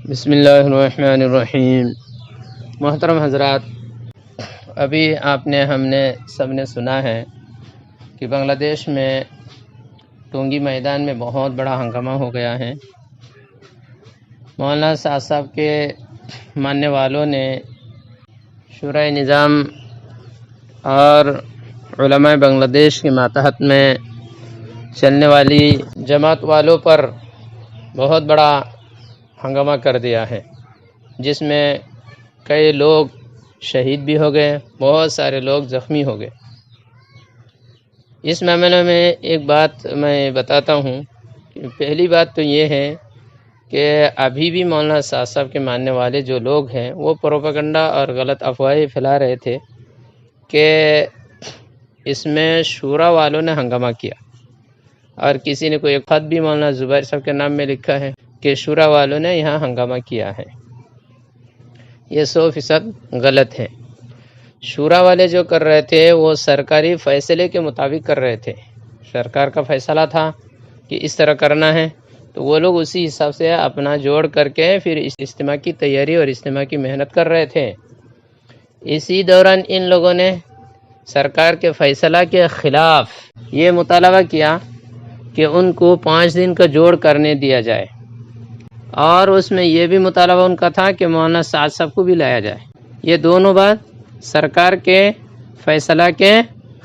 بسم اللہ الرحمن الرحیم۔ محترم حضرات، ابھی ہم نے سب نے سنا ہے کہ بنگلہ دیش میں ٹونگی میدان میں بہت بڑا ہنگامہ ہو گیا ہے۔ مولانا سعد صاحب کے ماننے والوں نے شورائے نظام اور علماء بنگلہ دیش کے ماتحت میں چلنے والی جماعت والوں پر بہت بڑا ہنگامہ کر دیا ہے، جس میں کئی لوگ شہید بھی ہو گئے، بہت سارے لوگ زخمی ہو گئے۔ اس معاملے میں ایک بات میں بتاتا ہوں کہ پہلی بات تو یہ ہے کہ ابھی بھی مولانا سعد صاحب کے ماننے والے جو لوگ ہیں وہ پروپیگنڈا اور غلط افواہیں پھیلا رہے تھے کہ اس میں شورا والوں نے ہنگامہ کیا، اور کسی نے کوئی ایک خط بھی مولانا زبیر صاحب کے نام میں لکھا ہے کہ شورا والوں نے یہاں ہنگامہ کیا ہے۔ یہ 100% غلط ہے۔ شورا والے جو کر رہے تھے وہ سرکاری فیصلے کے مطابق کر رہے تھے۔ سرکار کا فیصلہ تھا کہ اس طرح کرنا ہے، تو وہ لوگ اسی حساب سے اپنا جوڑ کر کے پھر اس اجتماع کی تیاری اور اجتماع کی محنت کر رہے تھے۔ اسی دوران ان لوگوں نے سرکار کے فیصلہ کے خلاف یہ مطالبہ کیا کہ ان کو 5 دن کا جوڑ کرنے دیا جائے، اور اس میں یہ بھی مطالبہ ان کا تھا کہ مولانا سعد صاحب کو بھی لایا جائے۔ یہ دونوں بات سرکار کے فیصلہ کے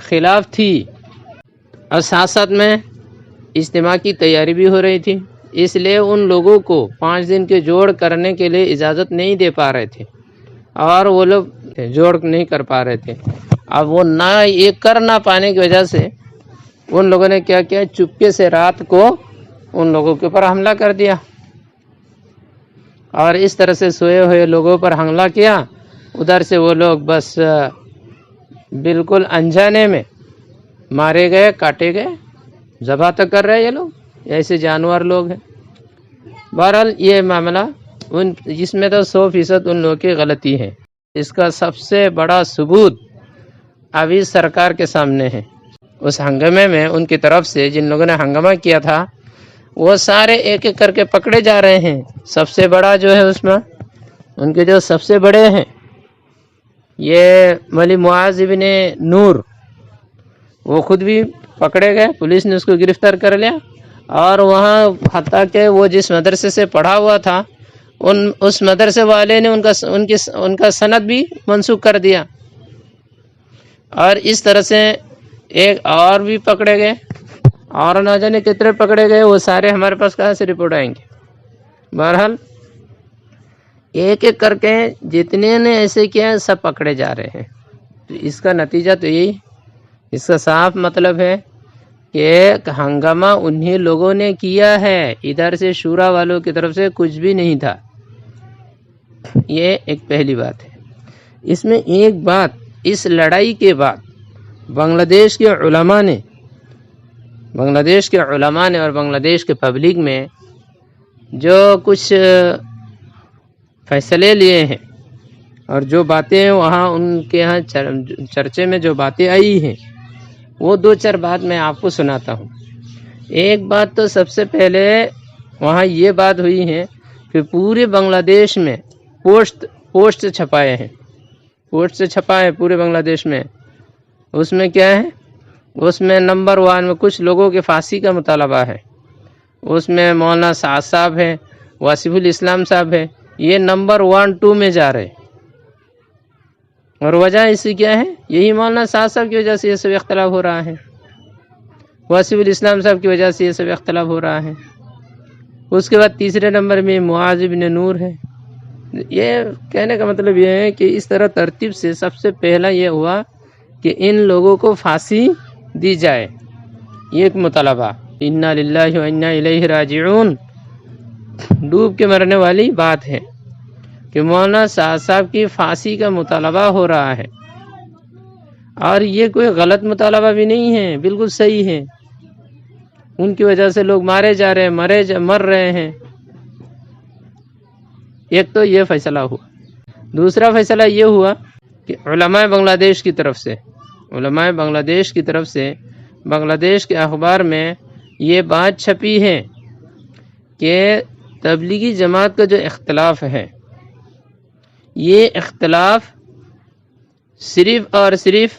خلاف تھی، اور ساتھ ساتھ میں اجتماع کی تیاری بھی ہو رہی تھی، اس لیے ان لوگوں کو 5 دن کے جوڑ کرنے کے لیے اجازت نہیں دے پا رہے تھے، اور وہ لوگ جوڑ نہیں کر پا رہے تھے۔ اب وہ یہ کر نہ پانے کی وجہ سے ان لوگوں نے کیا کیا، چپکے سے رات کو ان لوگوں کے اوپر حملہ کر دیا، اور اس طرح سے سوئے ہوئے لوگوں پر حملہ کیا۔ ادھر سے وہ لوگ بس بالکل انجانے میں مارے گئے، کاٹے گئے، ذبح تک کر رہے ہیں۔ یہ لوگ ایسے جانور لوگ ہیں۔ بہرحال یہ معاملہ جس میں تو 100% ان لوگوں کی غلطی ہے۔ اس کا سب سے بڑا ثبوت ابھی سرکار کے سامنے ہے۔ اس ہنگامے میں ان کی طرف سے جن لوگوں نے ہنگامہ کیا تھا وہ سارے ایک ایک کر کے پکڑے جا رہے ہیں۔ سب سے بڑا جو ہے اس میں ان کے جو سب سے بڑے ہیں یہ مولوی معاذ ابن نور، وہ خود بھی پکڑے گئے، پولیس نے اس کو گرفتار کر لیا، اور وہاں حتیٰ کہ وہ جس مدرسے سے پڑھا ہوا تھا اس مدرسے والے نے ان کا سند بھی منسوخ کر دیا، اور اس طرح سے ایک اور بھی پکڑے گئے، اور نہ جانے کتنے پکڑے گئے، وہ سارے ہمارے پاس کہاں سے رپورٹ آئیں گے۔ بہرحال ایک ایک کر کے جتنے نے ایسے کیا سب پکڑے جا رہے ہیں۔ اس کا نتیجہ تو یہی، اس کا صاف مطلب ہے کہ ہنگامہ انہی لوگوں نے کیا ہے، ادھر سے شورا والوں کی طرف سے کچھ بھی نہیں تھا۔ یہ ایک پہلی بات ہے۔ اس میں ایک بات، اس لڑائی کے بعد بنگلہ دیش کے علماء نے اور بنگلہ دیش کے پبلک میں جو کچھ فیصلے لیے ہیں اور جو باتیں وہاں ان کے ہاں چرچے میں جو باتیں آئی ہیں، وہ 2-4 بات میں آپ کو سناتا ہوں۔ ایک بات تو سب سے پہلے وہاں یہ بات ہوئی ہے کہ پورے بنگلہ دیش میں پوسٹ چھپائے ہیں، پوسٹ چھپائے پورے بنگلہ دیش میں۔ اس میں کیا ہے، اس میں نمبر 1 میں کچھ لوگوں کے پھانسی کا مطالبہ ہے، اس میں مولانا سعد صاحب ہے، واصف الاسلام صاحب ہے، یہ نمبر 1-2 میں جا رہے، اور وجہ اس کی کیا ہے، یہی مولانا سعد صاحب کی وجہ سے یہ سب اختلاف ہو رہا ہے، واصف الاسلام صاحب کی وجہ سے یہ سب اختلاف ہو رہا ہے۔ اس کے بعد تیسرے نمبر میں معاذ ابن نور ہے۔ یہ کہنے کا مطلب یہ ہے کہ اس طرح ترتیب سے سب سے پہلا یہ ہوا کہ ان لوگوں کو پھانسی دی جائے، یہ ایک مطالبہ، انا للہ و انا الیہ راجعون، ڈوب کے مرنے والی بات ہے کہ مولانا سعد صاحب کی پھانسی کا مطالبہ ہو رہا ہے، اور یہ کوئی غلط مطالبہ بھی نہیں ہے، بالکل صحیح ہے۔ ان کی وجہ سے لوگ مارے جا رہے ہیں، مر رہے ہیں۔ ایک تو یہ فیصلہ ہوا۔ دوسرا فیصلہ یہ ہوا کہ علماء بنگلہ دیش کی طرف سے بنگلہ دیش کے اخبار میں یہ بات چھپی ہے کہ تبلیغی جماعت کا جو اختلاف ہے، یہ اختلاف صرف اور صرف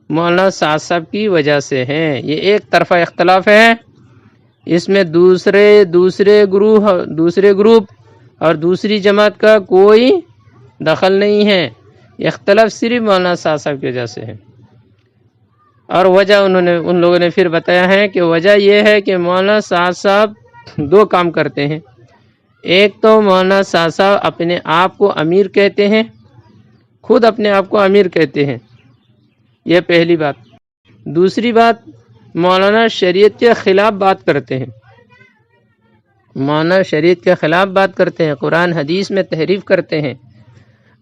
مولانا سعد صاحب کی وجہ سے ہے۔ یہ ایک طرفہ اختلاف ہے، اس میں دوسرے گروپ اور دوسری جماعت کا کوئی دخل نہیں ہے۔ اختلاف صرف مولانا سعد صاحب کی وجہ سے ہے، اور وجہ ان لوگوں نے پھر بتایا ہے کہ وجہ یہ ہے کہ مولانا سعد صاحب دو کام کرتے ہیں۔ ایک تو مولانا سعد صاحب اپنے آپ کو امیر کہتے ہیں، خود اپنے آپ کو امیر کہتے ہیں، یہ پہلی بات۔ دوسری بات، مولانا شریعت کے خلاف بات کرتے ہیں، مولانا شریعت کے خلاف بات کرتے ہیں، قرآن حدیث میں تحریف کرتے ہیں،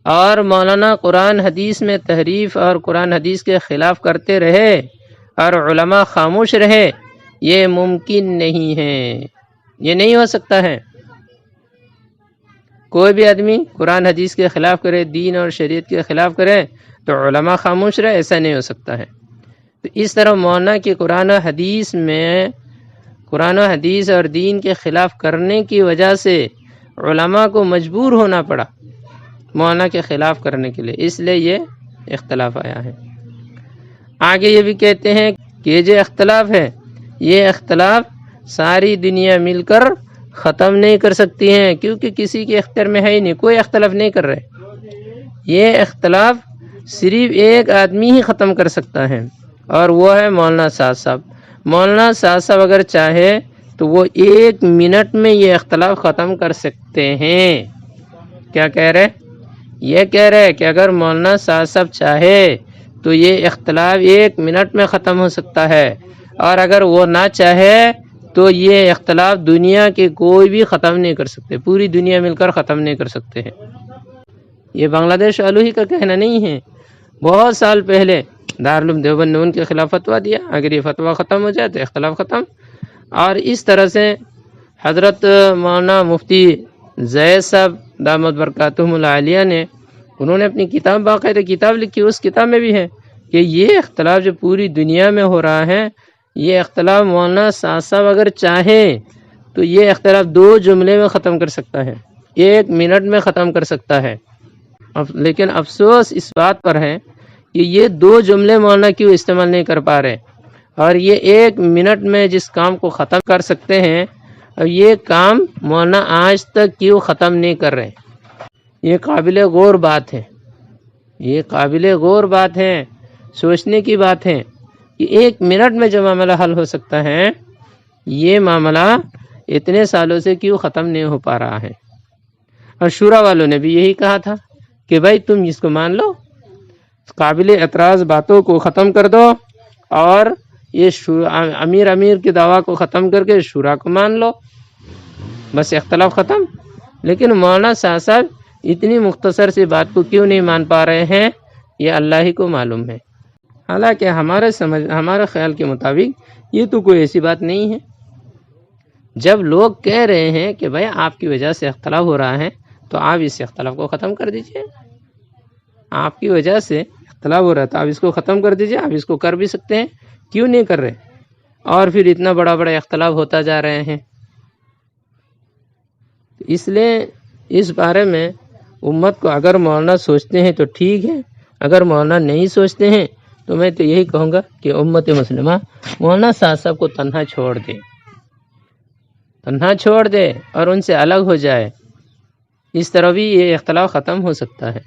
اور مولانا قرآن حدیث میں تحریف اور قرآن حدیث کے خلاف کرتے رہے اور علماء خاموش رہے، یہ ممکن نہیں ہے، یہ نہیں ہو سکتا ہے۔ کوئی بھی آدمی قرآن حدیث کے خلاف کرے، دین اور شریعت کے خلاف کرے تو علماء خاموش رہے، ایسا نہیں ہو سکتا ہے۔ تو اس طرح مولانا کی قرآن و حدیث اور دین کے خلاف کرنے کی وجہ سے علماء کو مجبور ہونا پڑا مولانا کے خلاف کرنے کے لیے، اس لیے یہ اختلاف آیا ہے۔ آگے یہ بھی کہتے ہیں کہ یہ جو اختلاف ہے، یہ اختلاف ساری دنیا مل کر ختم نہیں کر سکتی ہیں، کیونکہ کسی کے اختیار میں ہے ہی نہیں، کوئی اختلاف نہیں کر رہے۔ یہ اختلاف صرف ایک آدمی ہی ختم کر سکتا ہے، اور وہ ہے مولانا سعد صاحب۔ مولانا سعد صاحب اگر چاہے تو وہ 1 منٹ میں یہ اختلاف ختم کر سکتے ہیں۔ کیا کہہ رہے؟ یہ کہہ رہے کہ اگر مولانا سعد صاحب چاہے تو یہ اختلاف 1 منٹ میں ختم ہو سکتا ہے، اور اگر وہ نہ چاہے تو یہ اختلاف دنیا کے کوئی بھی ختم نہیں کر سکتے، پوری دنیا مل کر ختم نہیں کر سکتے ہیں۔ یہ بنگلہ دیش والوں ہی کا کہنا نہیں ہے، بہت سال پہلے دارالعلوم دیوبند نے ان کے خلاف فتویٰ دیا، اگر یہ فتویٰ ختم ہو جائے تو اختلاف ختم۔ اور اس طرح سے حضرت مولانا مفتی زید صاحب دامت برکاتہم العالیہ نے، انہوں نے اپنی کتاب، باقاعدہ کتاب لکھی، اس کتاب میں بھی ہے کہ یہ اختلاف جو پوری دنیا میں ہو رہا ہے، یہ اختلاف مولانا سعد صاحب اگر چاہیں تو یہ اختلاف 2 جملے میں ختم کر سکتا ہے، 1 منٹ میں ختم کر سکتا ہے۔ لیکن افسوس اس بات پر ہے کہ یہ 2 جملے مولانا کیوں استعمال نہیں کر پا رہے، اور یہ 1 منٹ میں جس کام کو ختم کر سکتے ہیں، اور یہ کام مولانا آج تک کیوں ختم نہیں کر رہے۔ یہ قابل غور بات ہے، یہ قابل غور بات ہے، سوچنے کی بات ہے کہ 1 منٹ میں جو معاملہ حل ہو سکتا ہے، یہ معاملہ اتنے سالوں سے کیوں ختم نہیں ہو پا رہا ہے۔ اور شورا والوں نے بھی یہی کہا تھا کہ بھائی تم اس کو مان لو، قابل اعتراض باتوں کو ختم کر دو، اور یہ امیر کے دعویٰ کو ختم کر کے شورا کو مان لو، بس اختلاف ختم۔ لیکن مولانا سعد صاحب اتنی مختصر سی بات کو کیوں نہیں مان پا رہے ہیں، یہ اللہ ہی کو معلوم ہے۔ حالانکہ ہمارے خیال کے مطابق یہ تو کوئی ایسی بات نہیں ہے۔ جب لوگ کہہ رہے ہیں کہ بھائی آپ کی وجہ سے اختلاف ہو رہا ہے، تو آپ اس اختلاف کو ختم کر دیجئے۔ آپ کی وجہ سے اختلاف ہو رہا ہے تو آپ اس کو ختم کر دیجئے، آپ اس کو کر بھی سکتے ہیں، کیوں نہیں کر رہے؟ اور پھر اتنا بڑا اختلاف ہوتا جا رہے ہیں۔ اس لیے اس بارے میں امت کو اگر مولانا سوچتے ہیں تو ٹھیک ہے، اگر مولانا نہیں سوچتے ہیں تو میں تو یہی کہوں گا کہ امت مسلمہ مولانا سعد صاحب کو تنہا چھوڑ دے اور ان سے الگ ہو جائے، اس طرح بھی یہ اختلاف ختم ہو سکتا ہے۔